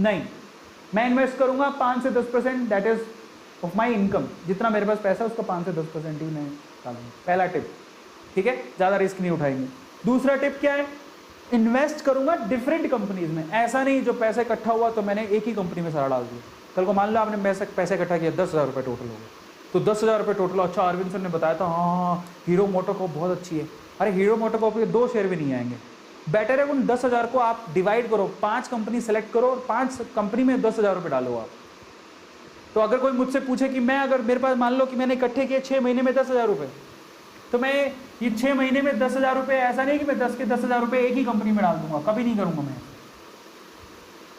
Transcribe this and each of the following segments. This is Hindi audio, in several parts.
नहीं, मैं इन्वेस्ट करूंगा 5 से 10%, that is of my income. जितना मेरे पास पैसा है उसका 5 से 10% ही मैं डालूंगा। पहला टिप, ठीक है, ज़्यादा रिस्क नहीं उठाएंगे। दूसरा टिप क्या है, इन्वेस्ट करूंगा डिफरेंट कंपनीज में। ऐसा नहीं जो पैसा इकट्ठा हुआ तो मैंने एक ही कंपनी में सारा डाल दिया। कल को मान लो आपने पैसा इकट्ठा किया, 10,000 रुपये टोटल हो गए, तो 10,000 रुपये टोटल। अच्छा, अरविंद सर ने बताया था हाँ हीरो मोटोकॉर्प बहुत अच्छी है। अरे हीरो मोटोकॉर्प के 2 शेयर भी नहीं आएंगे। बेटर है उन 10,000 को आप डिवाइड करो, 5 कंपनी सेलेक्ट करो और 5 कंपनी में 10,000 रुपये डालो आप। तो अगर कोई मुझसे पूछे कि मैं, अगर मेरे पास मान लो कि मैंने इकट्ठे किए 6 महीने में 10,000 रुपये, तो मैं ये 6 महीने में 10,000 रुपये, ऐसा नहीं कि मैं 10 के 10,000 रुपये एक ही कंपनी में डाल दूंगा, कभी नहीं करूंगा मैं।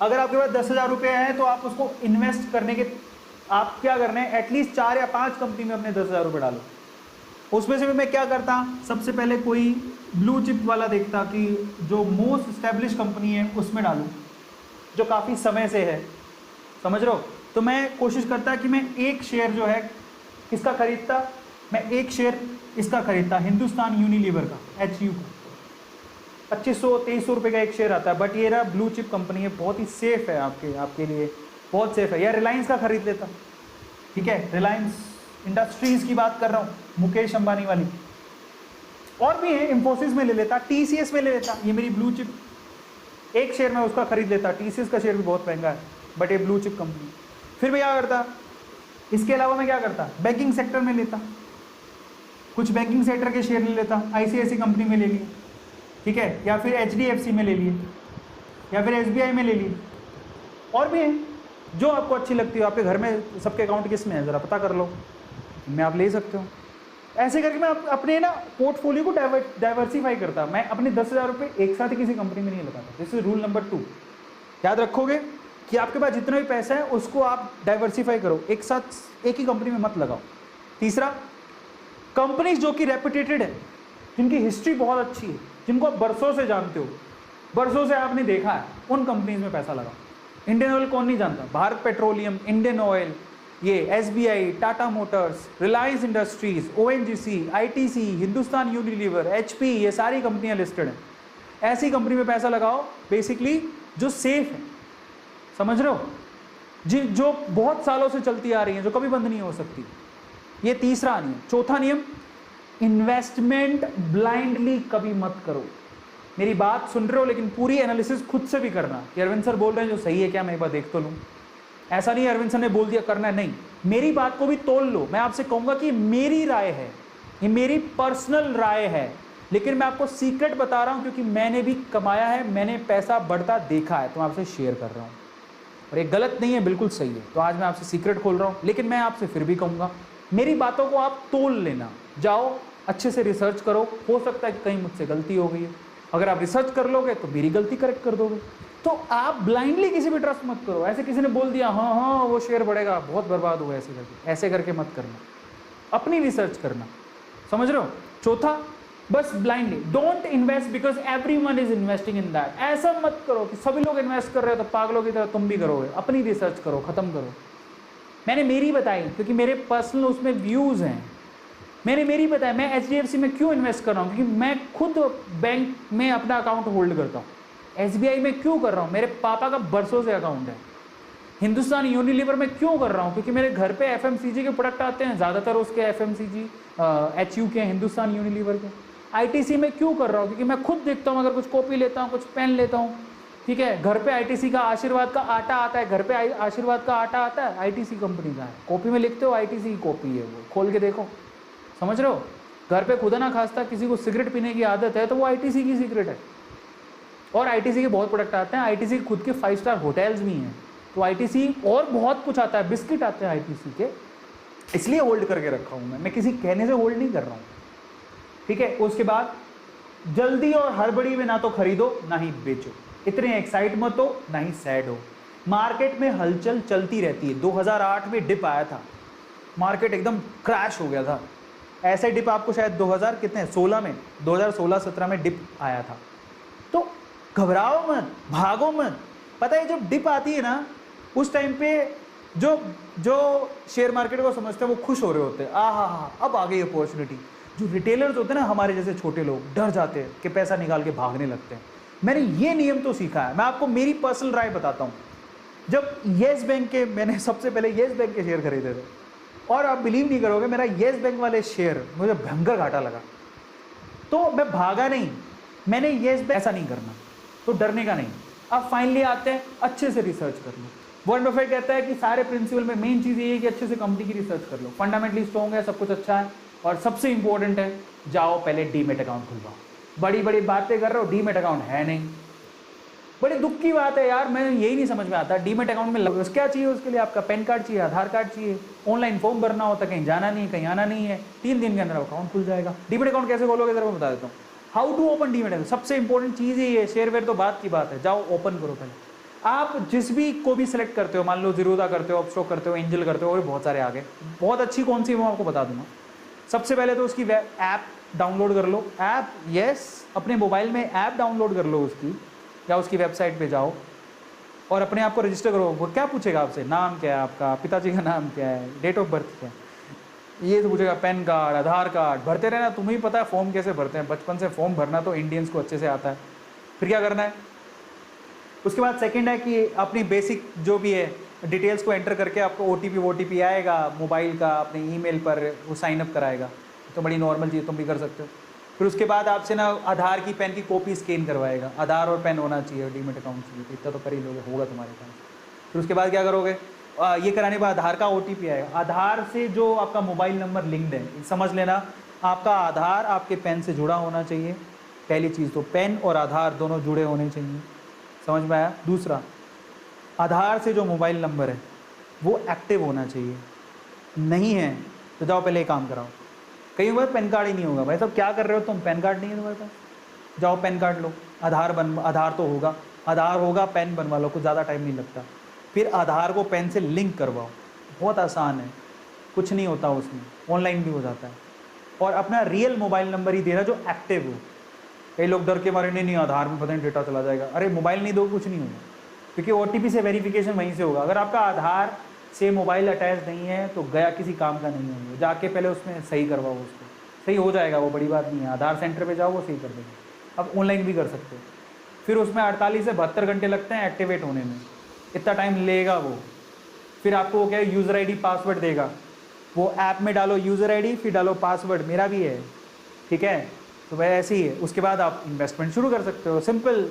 अगर आपके पास 10,000 रुपये है तो आप उसको इन्वेस्ट करने के, आप क्या करना है, एटलीस्ट 4 या 5 कंपनी में अपने 10,000 रुपये डालो। उसमें से मैं क्या करता, सबसे पहले कोई ब्लू चिप वाला देखता कि जो मोस्ट एस्टेब्लिश कंपनी है उसमें डालूं, जो काफ़ी समय से है, समझ रहे हो। तो मैं कोशिश करता कि मैं एक शेयर जो है किसका खरीदता, मैं एक शेयर इसका खरीदता, हिंदुस्तान यूनिलीवर का, HU का। 2500-2300 रुपये का एक शेयर आता है, बट ये रहा ब्लू चिप कंपनी है, बहुत ही सेफ है आपके लिए, बहुत सेफ है। या रिलायंस का खरीद लेता, ठीक है, रिलायंस इंडस्ट्रीज की बात कर रहा हूँ, मुकेश अंबानी वाली। और भी है, इंफोसिस में ले लेता, TCS में ले लेता, ये मेरी ब्लू चिप, एक शेयर में उसका खरीद लेता। TCS का शेयर भी बहुत महंगा है, बट ये ब्लू चिप कंपनी। फिर मैं क्या करता, इसके अलावा मैं क्या करता, बैंकिंग सेक्टर में लेता, कुछ बैंकिंग सेक्टर के शेयर ले लेता, ICICI कंपनी में ले लिए, ठीक है, या फिर HDFC में ले लिए, या फिर SBI में ले लिए। और भी है जो आपको अच्छी लगती है। आपके घर में सबके अकाउंट किस में है ज़रा पता कर लो, मैं आप ले सकते हो। ऐसे करके मैं अपने ना पोर्टफोलियो को डाइवर्सिफाई करता। मैं अपने 10,000 रुपये एक साथ ही किसी कंपनी में नहीं लगाता। This is rule number 2। याद रखोगे कि आपके पास जितना भी पैसा है उसको आप डाइवर्सिफाई करो, एक साथ एक ही कंपनी में मत लगाओ। तीसरा, कंपनीज जो कि रेपुटेटेड है, जिनकी हिस्ट्री बहुत अच्छी है, जिनको आप बरसों से जानते हो, बरसों से आपने देखा है, उन कंपनीज में पैसा लगाओ। इंडियन ऑयल कौन नहीं जानता, भारत पेट्रोलियम, इंडियन ऑयल, ये SBI, Tata Motors, Reliance industries, ONGC, ITC, Hindustan Unilever, HP, ये सारी कंपनियां लिस्टेड हैं। ऐसी कंपनी में पैसा लगाओ बेसिकली जो सेफ है, समझ रहे हो, जो बहुत सालों से चलती आ रही है, जो कभी बंद नहीं हो सकती। ये तीसरा नियम। चौथा नियम, इन्वेस्टमेंट ब्लाइंडली कभी मत करो। मेरी बात सुन रहे हो लेकिन पूरी एनालिसिस खुद से भी करना कि अरविंद सर बोल रहे हैं जो सही है क्या, मैं एक बार देख तो लूँ। ऐसा नहीं अरविंद सर ने बोल दिया करना है, नहीं, मेरी बात को भी तोल लो। मैं आपसे कहूँगा कि मेरी राय है, ये मेरी पर्सनल राय है, लेकिन मैं आपको सीक्रेट बता रहा हूँ क्योंकि मैंने भी कमाया है, मैंने पैसा बढ़ता देखा है, तो मैं आपसे शेयर कर रहा हूँ। और ये गलत नहीं है, बिल्कुल सही है। तो आज मैं आपसे सीक्रेट खोल रहा हूँ, लेकिन मैं आपसे फिर भी कहूँगा मेरी बातों को आप तोल लेना, जाओ अच्छे से रिसर्च करो। हो सकता है कि कहीं मुझसे गलती हो गई है, अगर आप रिसर्च कर लोगे तो मेरी गलती करेक्ट कर दोगे। तो आप ब्लाइंडली किसी भी ट्रस्ट मत करो। ऐसे किसी ने बोल दिया हाँ हाँ वो शेयर बढ़ेगा, बहुत बर्बाद हुआ, ऐसे करके मत करना, अपनी रिसर्च करना, समझ रहे हो। चौथा, बस blindly don't invest because everyone is investing in that. ऐसा मत करो कि सभी लोग इन्वेस्ट कर रहे हो तो पागलों की तरह तुम भी करोगे। अपनी रिसर्च करो, खत्म करो। मैंने मेरी बताई क्योंकि मेरे पर्सनल उसमें व्यूज हैं, मैंने मेरी बताया। मैं HDFC में क्यों इन्वेस्ट कर रहा हूँ, क्योंकि मैं खुद बैंक में अपना अकाउंट होल्ड करता हूँ। SBI में क्यों कर रहा हूँ, मेरे पापा का बरसों से अकाउंट है। हिंदुस्तान यूनिलीवर में क्यों कर रहा हूँ, क्योंकि मेरे घर पे FMCG के प्रोडक्ट आते हैं, ज़्यादातर उसके FMCG HU के, हिंदुस्तान यूनिलीवर के। ITC में क्यों कर रहा हूँ, क्योंकि मैं खुद देखता हूँ, अगर कुछ कॉपी लेता हूँ, कुछ पेन लेता हूँ, ठीक है, घर पे ITC का आशीर्वाद का आटा आता है, घर पे आशीर्वाद का आटा आता है, ITC कंपनी का है। कॉपी में लिखते हो ITC की कॉपी है, वो खोल के देखो, समझ रहे हो। घर पे खुदा ना खास्ता किसी को सिगरेट पीने की आदत है तो वो ITC की सिगरेट है। और ITC के बहुत प्रोडक्ट आते हैं, ITC के खुद के 5 स्टार होटल्स भी हैं, तो ITC और बहुत कुछ आता है, बिस्किट आते हैं ITC के, इसलिए होल्ड करके रखा हूँ मैं किसी कहने से होल्ड नहीं कर रहा हूँ, ठीक है। उसके बाद जल्दी और हड़बड़ी में ना तो खरीदो ना ही बेचो, इतने एक्साइट मत हो ना ही सैड हो। मार्केट में हलचल चलती रहती है। 2008 में डिप आया था, मार्केट एकदम क्रैश हो गया था। ऐसे डिप आपको शायद 2016 में, 2016-17 में डिप आया था। तो घबराओ मत, भागो मत। पता है जब डिप आती है ना, उस टाइम पे जो शेयर मार्केट को समझते हैं वो खुश हो रहे होते हैं, हाँ अब आ गई अपॉर्चुनिटी। जो रिटेलर्स होते हैं ना, हमारे जैसे छोटे लोग, डर जाते हैं कि पैसा निकाल के भागने लगते हैं। मैंने ये नियम तो सीखा है, मैं आपको मेरी पर्सनल राय बताता हूँ। जब येस बैंक के, मैंने सबसे पहले येस बैंक के शेयर खरीदे थे, और आप बिलीव नहीं करोगे, मेरा येस बैंक वाले शेयर मुझे भयंकर घाटा लगा। तो मैं भागा नहीं, मैंने येस बैंक, ऐसा नहीं करना, तो डरने का नहीं। अब फाइनली आते हैं, अच्छे से रिसर्च कर लो। वॉरेन बफेट कहता है कि सारे प्रिंसिपल में मेन चीज़ ये है कि अच्छे से कंपनी की रिसर्च कर लो, फंडामेंटली स्ट्रॉन्ग है, सब कुछ अच्छा है, और सबसे इंपॉर्टेंट है, जाओ पहले डीमेट अकाउंट खुलवाओ। बड़ी बड़ी बातें कर रहे हो, डीमेट अकाउंट है नहीं, बड़ी दुख की बात है यार, मैं यही नहीं समझ में आता। डीमेट अकाउंट में क्या चाहिए उसके लिए? आपका पैन कार्ड चाहिए, आधार कार्ड चाहिए, ऑनलाइन फॉर्म भरना होता है, कहीं जाना नहीं, कहीं आना नहीं है, 3 दिन के अंदर अकाउंट खुल जाएगा। डीमेट अकाउंट कैसे खोलोगे जरा मैं बता देता हूँ। How to open demat account, सबसे इंपॉर्टेंट चीज़ ही है, शेयरवेयर तो बात की बात है, जाओ ओपन करो पहले। आप जिस भी को भी सिलेक्ट करते हो, मान लो जीरोधा करते हो, अपस्टॉक करते हो, एंजल करते हो, और बहुत सारे आगे, बहुत अच्छी कौन सी मैं आपको बता दूंगा। सबसे पहले तो उसकी ऐप डाउनलोड कर लो, ऐप, यस, अपने मोबाइल में ऐप डाउनलोड कर लो उसकी, या उसकी वेबसाइट पे जाओ और अपने आप को रजिस्टर करो। वो क्या पूछेगा आपसे, नाम क्या है आपका, पिताजी का नाम क्या है, डेट ऑफ बर्थ क्या है, ये तो पूछेगा, पैन कार्ड, आधार कार्ड, भरते रहना। तुम्हें ही पता है फॉर्म कैसे भरते हैं, बचपन से फॉर्म भरना तो इंडियंस को अच्छे से आता है। फिर क्या करना है, उसके बाद सेकंड है कि अपनी बेसिक जो भी है डिटेल्स को एंटर करके आपको ओटीपी आएगा मोबाइल का, अपने ईमेल पर वो साइनअप कराएगा, तो बड़ी नॉर्मल चीज़, तुम भी कर सकते हो। फिर उसके बाद आपसे ना आधार की पेन की कॉपी स्कैन करवाएगा, आधार और पेन होना चाहिए डीमेट अकाउंट चाहिए, तो इतना तो कर ही लोगे, होगा तुम्हारे पास। फिर उसके बाद क्या करोगे, ये कराने के बाद आधार का ओटीपी आएगा, आधार से जो आपका मोबाइल नंबर लिंक्ड है, समझ लेना आपका आधार आपके पेन से जुड़ा होना चाहिए, पहली चीज़ तो पेन और आधार दोनों जुड़े होने चाहिए, समझ में आया। दूसरा, आधार से जो मोबाइल नंबर है वो एक्टिव होना चाहिए, नहीं है तो जाओ पहले काम कराओ। कई बार पैन कार्ड ही नहीं होगा, भाई साहब क्या कर रहे हो तुम, पैन कार्ड नहीं है तुम्हारे पास, जाओ पैन कार्ड लो, आधार तो होगा, आधार होगा, पेन बनवा लो, कुछ ज़्यादा टाइम नहीं लगता। फिर आधार को पेन से लिंक करवाओ, बहुत आसान है, कुछ नहीं होता उसमें, ऑनलाइन भी हो जाता है। और अपना रियल मोबाइल नंबर ही देना जो एक्टिव हो। कई लोग डर के मारे नहीं आधार में पता नहीं डेटा चला जाएगा, अरे मोबाइल नहीं दो कुछ नहीं होगा, क्योंकि ओटीपी से वेरिफिकेशन वहीं से होगा। अगर आपका आधार से मोबाइल अटैच नहीं है तो गया किसी काम का नहीं होगा, जाके पहले उसमें सही करवाओ, उसको सही हो जाएगा, वो बड़ी बात नहीं है, आधार सेंटर पे जाओ वो सही कर देंगे। अब ऑनलाइन भी कर सकते हो, फिर उसमें 48 से 72 घंटे लगते हैं एक्टिवेट होने में, इतना टाइम लेगा वो। फिर आपको वो क्या है, यूज़र आईडी पासवर्ड देगा, वो ऐप में डालो यूज़र आईडी, फिर डालो पासवर्ड, मेरा भी है, ठीक है, तो वह ऐसे ही है। उसके बाद आप इन्वेस्टमेंट शुरू कर सकते हो, सिंपल।